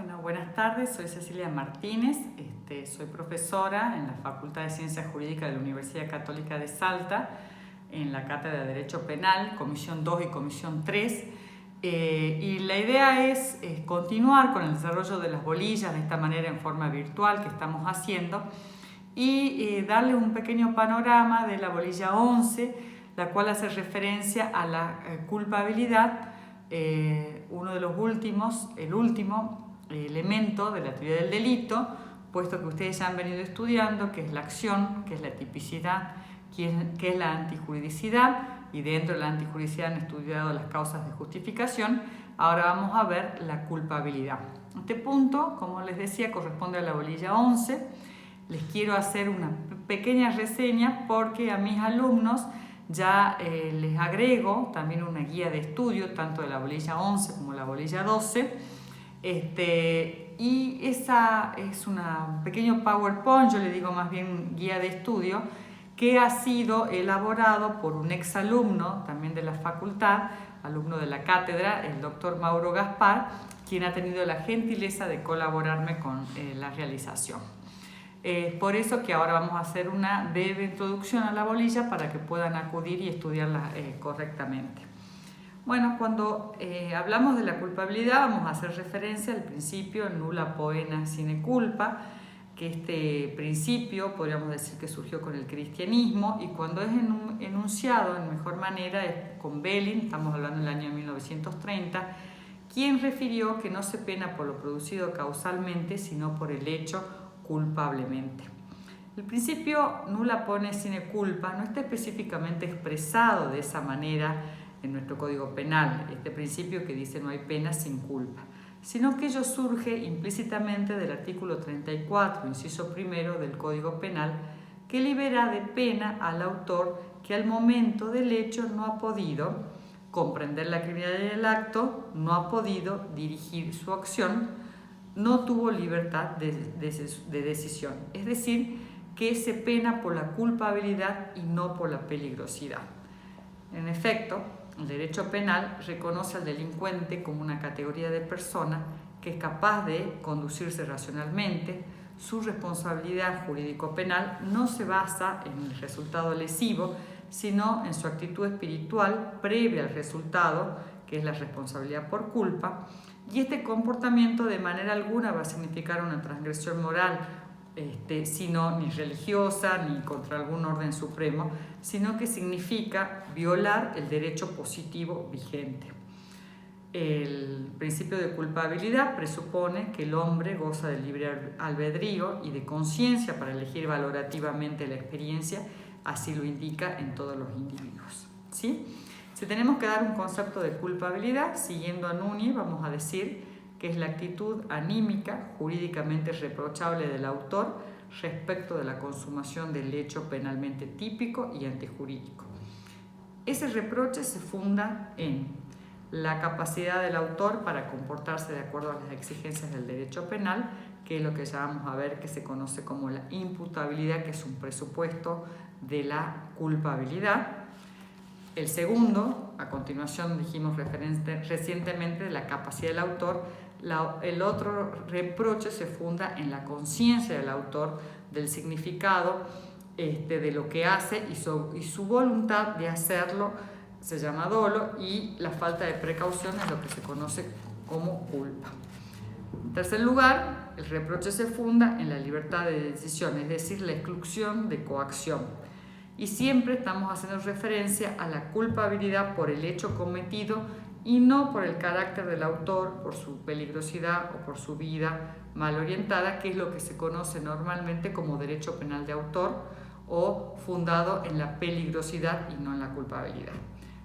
Bueno, buenas tardes, soy Cecilia Martínez, soy profesora en la Facultad de Ciencias Jurídicas de la Universidad Católica de Salta, en la Cátedra de Derecho Penal, Comisión 2 y Comisión 3. Y la idea es continuar con el desarrollo de las bolillas de esta manera en forma virtual que estamos haciendo y darle un pequeño panorama de la bolilla 11, la cual hace referencia a la culpabilidad, uno de los últimos, el último elemento de la teoría del delito, puesto que ustedes ya han venido estudiando, que es la acción, que es la tipicidad, que es la antijuridicidad, y dentro de la antijuridicidad han estudiado las causas de justificación. Ahora vamos a ver la culpabilidad. Este punto, como les decía, corresponde a la bolilla 11. Les quiero hacer una pequeña reseña porque a mis alumnos ya les agrego también una guía de estudio, tanto de la bolilla 11 como la bolilla 12. Y esa es un pequeño PowerPoint, yo le digo más bien guía de estudio, que ha sido elaborado por un exalumno también de la facultad, alumno de la cátedra, el doctor Mauro Gaspar, quien ha tenido la gentileza de colaborarme con la realización. Por eso que ahora vamos a hacer una breve introducción a la bolilla para que puedan acudir y estudiarla correctamente. Bueno, cuando hablamos de la culpabilidad vamos a hacer referencia al principio nulla poena sine culpa, que este principio podríamos decir que surgió con el cristianismo, y cuando es enunciado en mejor manera es con Belin, estamos hablando del año 1930, quien refirió que no se pena por lo producido causalmente, sino por el hecho culpablemente. El principio nulla poena sine culpa no está específicamente expresado de esa manera en nuestro Código Penal, este principio que dice no hay pena sin culpa, sino que ello surge implícitamente del artículo 34, inciso primero del Código Penal, que libera de pena al autor que al momento del hecho no ha podido comprender la criminalidad del acto, no ha podido dirigir su acción, no tuvo libertad de decisión. Es decir, que se pena por la culpabilidad y no por la peligrosidad. En efecto, el derecho penal reconoce al delincuente como una categoría de persona que es capaz de conducirse racionalmente. Su responsabilidad jurídico-penal no se basa en el resultado lesivo, sino en su actitud espiritual previa al resultado, que es la responsabilidad por culpa, y este comportamiento de manera alguna va a significar una transgresión moral, sino ni religiosa ni contra algún orden supremo, sino que significa violar el derecho positivo vigente. El principio de culpabilidad presupone que el hombre goza de libre albedrío y de conciencia para elegir valorativamente la experiencia, así lo indica en todos los individuos. ¿Sí? Si tenemos que dar un concepto de culpabilidad, siguiendo a Núñez, vamos a decir que es la actitud anímica, jurídicamente reprochable del autor respecto de la consumación del hecho penalmente típico y antijurídico. Ese reproche se funda en la capacidad del autor para comportarse de acuerdo a las exigencias del derecho penal, que es lo que ya vamos a ver que se conoce como la imputabilidad, que es un presupuesto de la culpabilidad. El segundo, a continuación dijimos recientemente de la capacidad del autor. El otro reproche se funda en la conciencia del autor del significado de lo que hace y su voluntad de hacerlo se llama dolo, y la falta de precaución es lo que se conoce como culpa. En tercer lugar, el reproche se funda en la libertad de decisión, es decir, la exclusión de coacción. Y siempre estamos haciendo referencia a la culpabilidad por el hecho cometido y no por el carácter del autor, por su peligrosidad o por su vida mal orientada, que es lo que se conoce normalmente como derecho penal de autor o fundado en la peligrosidad y no en la culpabilidad.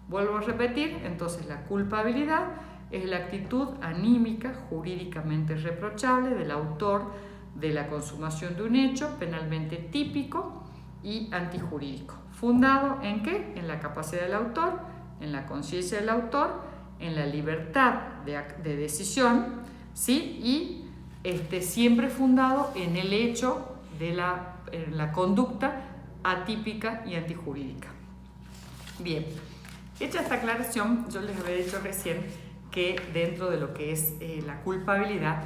Vuelvo a repetir, entonces la culpabilidad es la actitud anímica jurídicamente reprochable del autor de la consumación de un hecho penalmente típico y antijurídico. ¿Fundado en qué? En la capacidad del autor, en la conciencia del autor, en la libertad de decisión, ¿sí? Y siempre fundado en el hecho de la conducta atípica y antijurídica. Bien, hecha esta aclaración, yo les había dicho recién que dentro de lo que es la culpabilidad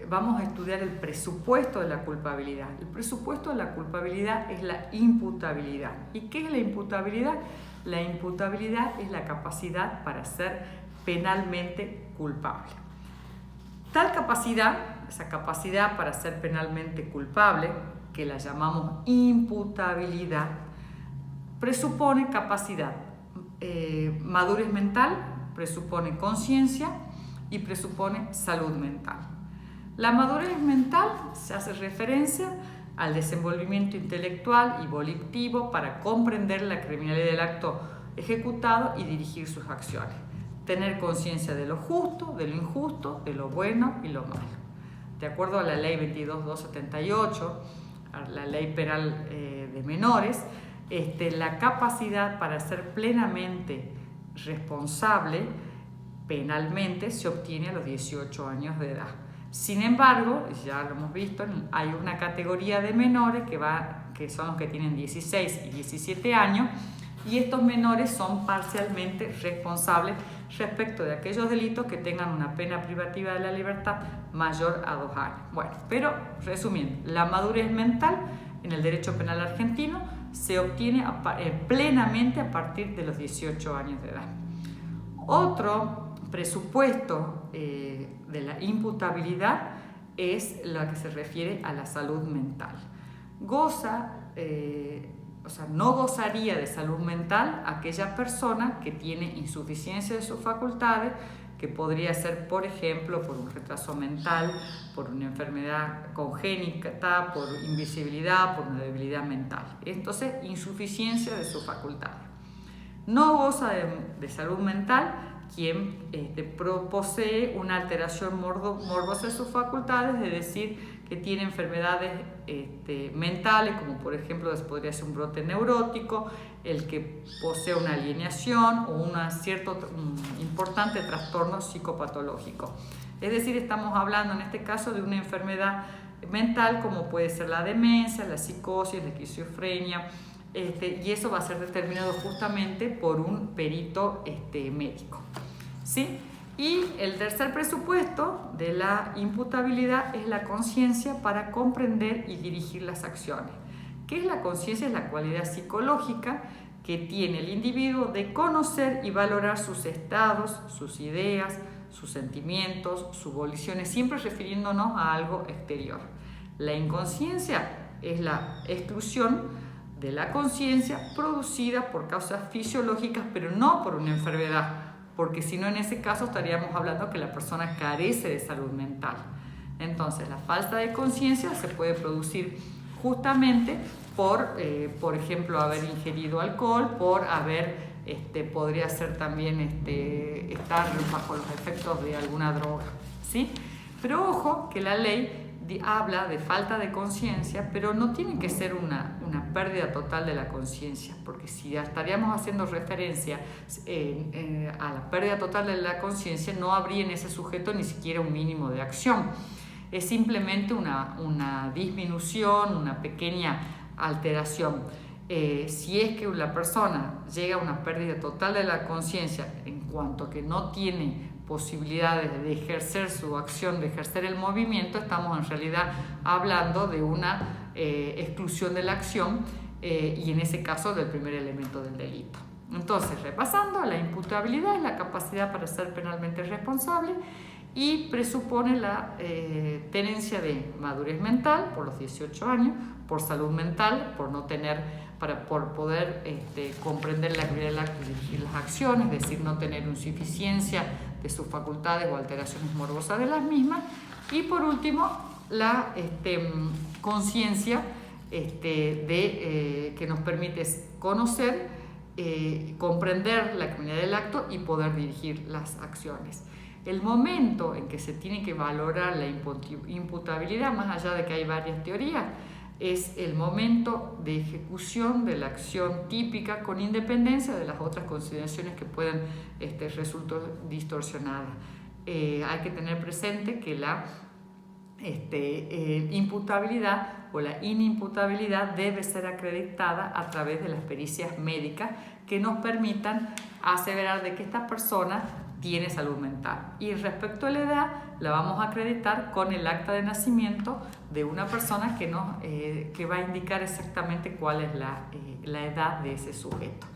vamos a estudiar el presupuesto de la culpabilidad. El presupuesto de la culpabilidad es la imputabilidad. ¿Y qué es la imputabilidad? La imputabilidad es la capacidad para ser penalmente culpable. Tal capacidad, esa capacidad para ser penalmente culpable, que la llamamos imputabilidad, presupone capacidad, madurez mental, presupone conciencia y presupone salud mental. La madurez mental se hace referencia al desenvolvimiento intelectual y volitivo para comprender la criminalidad del acto ejecutado y dirigir sus acciones. Tener conciencia de lo justo, de lo injusto, de lo bueno y lo malo. De acuerdo a la ley 22.278, a la ley penal de menores, la capacidad para ser plenamente responsable penalmente se obtiene a los 18 años de edad. Sin embargo, ya lo hemos visto, hay una categoría de menores que son los que tienen 16 y 17 años, y estos menores son parcialmente responsables respecto de aquellos delitos que tengan una pena privativa de la libertad mayor a 2 años. Bueno, pero resumiendo, la madurez mental en el derecho penal argentino se obtiene plenamente a partir de los 18 años de edad. Otro presupuesto de la imputabilidad es la que se refiere a la salud mental. No gozaría de salud mental aquella persona que tiene insuficiencia de sus facultades, que podría ser, por ejemplo, por un retraso mental, por una enfermedad congénita, por invisibilidad, por una debilidad mental. Entonces, insuficiencia de sus facultades. No goza de salud mental quien posee una alteración morbosa de sus facultades, es decir, que tiene enfermedades mentales, como por ejemplo podría ser un brote neurótico, el que posee una alienación o un importante trastorno psicopatológico. Es decir, estamos hablando en este caso de una enfermedad mental como puede ser la demencia, la psicosis, la esquizofrenia, y eso va a ser determinado justamente por un perito médico, ¿sí? Y el tercer presupuesto de la imputabilidad es la conciencia para comprender y dirigir las acciones. ¿Qué es la conciencia? Es la cualidad psicológica que tiene el individuo de conocer y valorar sus estados, sus ideas, sus sentimientos, sus voliciones, siempre refiriéndonos a algo exterior. La inconsciencia es la exclusión de la conciencia producida por causas fisiológicas, pero no por una enfermedad, porque si no, en ese caso estaríamos hablando que la persona carece de salud mental. Entonces, la falta de conciencia se puede producir justamente por ejemplo, haber ingerido alcohol, podría ser también estar bajo los efectos de alguna droga, ¿sí? Pero ojo que la ley habla de falta de conciencia, pero no tiene que ser una pérdida total de la conciencia, porque si ya estaríamos haciendo referencia a la pérdida total de la conciencia, no habría en ese sujeto ni siquiera un mínimo de acción. Es simplemente una disminución, una pequeña alteración. Si es que la persona llega a una pérdida total de la conciencia en cuanto a que no tiene posibilidades de ejercer su acción, de ejercer el movimiento, estamos en realidad hablando de una exclusión de la acción y en ese caso del primer elemento del delito. Entonces, repasando, la imputabilidad es la capacidad para ser penalmente responsable y presupone la tenencia de madurez mental por los 18 años, por salud mental, por poder comprender la actividad del acto y dirigir las acciones, es decir, no tener insuficiencia de sus facultades o alteraciones morbosas de las mismas, y por último la conciencia que nos permite conocer, comprender la criminalidad del acto y poder dirigir las acciones. El momento en que se tiene que valorar la imputabilidad, más allá de que hay varias teorías, es el momento de ejecución de la acción típica con independencia de las otras consideraciones que puedan resultar distorsionadas. Hay que tener presente que la imputabilidad o la inimputabilidad debe ser acreditada a través de las pericias médicas que nos permitan aseverar de que esta persona tiene salud mental. Y respecto a la edad, la vamos a acreditar con el acta de nacimiento de una persona que va a indicar exactamente cuál es la edad de ese sujeto.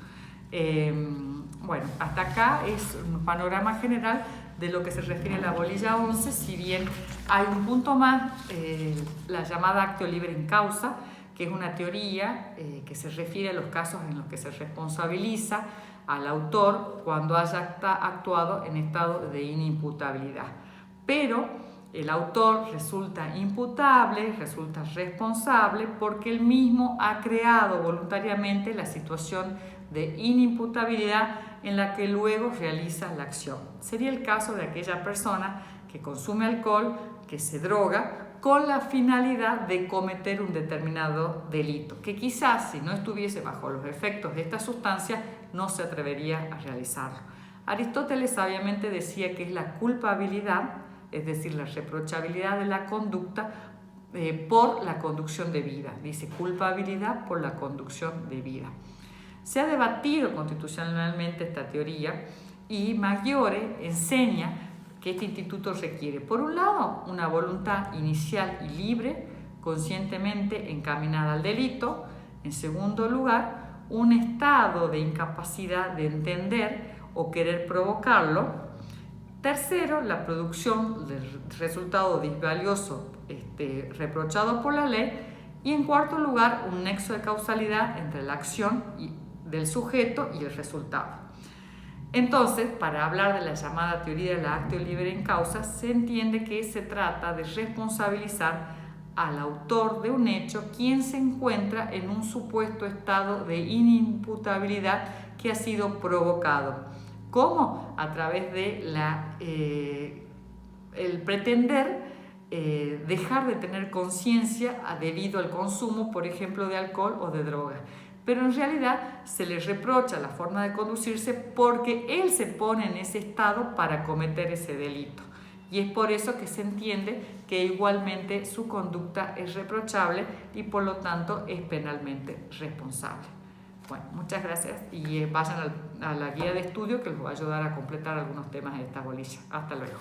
Bueno, hasta acá es un panorama general de lo que se refiere a la bolilla 11, si bien hay un punto más, la llamada actio libre in causa, que es una teoría que se refiere a los casos en los que se responsabiliza al autor cuando haya actuado en estado de inimputabilidad. Pero el autor resulta imputable, resulta responsable porque él mismo ha creado voluntariamente la situación de inimputabilidad en la que luego realiza la acción. Sería el caso de aquella persona que consume alcohol, que se droga, con la finalidad de cometer un determinado delito, que quizás si no estuviese bajo los efectos de esta sustancia no se atrevería a realizarlo. Aristóteles sabiamente decía que es la culpabilidad, es decir, la reprochabilidad de la conducta por la conducción de vida. Dice culpabilidad por la conducción de vida. Se ha debatido constitucionalmente esta teoría y Maggiore enseña que este instituto requiere, por un lado, una voluntad inicial y libre, conscientemente encaminada al delito. En segundo lugar, un estado de incapacidad de entender o querer provocarlo. Tercero, la producción del resultado disvalioso reprochado por la ley. Y en cuarto lugar, un nexo de causalidad entre la acción del sujeto y el resultado. Entonces, para hablar de la llamada teoría de la actio libre in causa, se entiende que se trata de responsabilizar al autor de un hecho quien se encuentra en un supuesto estado de inimputabilidad que ha sido provocado. ¿Cómo? A través de el pretender dejar de tener conciencia debido al consumo, por ejemplo, de alcohol o de droga. Pero en realidad se le reprocha la forma de conducirse porque él se pone en ese estado para cometer ese delito. Y es por eso que se entiende que igualmente su conducta es reprochable y por lo tanto es penalmente responsable. Bueno, muchas gracias y vayan a la guía de estudio que les va a ayudar a completar algunos temas de esta bolilla. Hasta luego.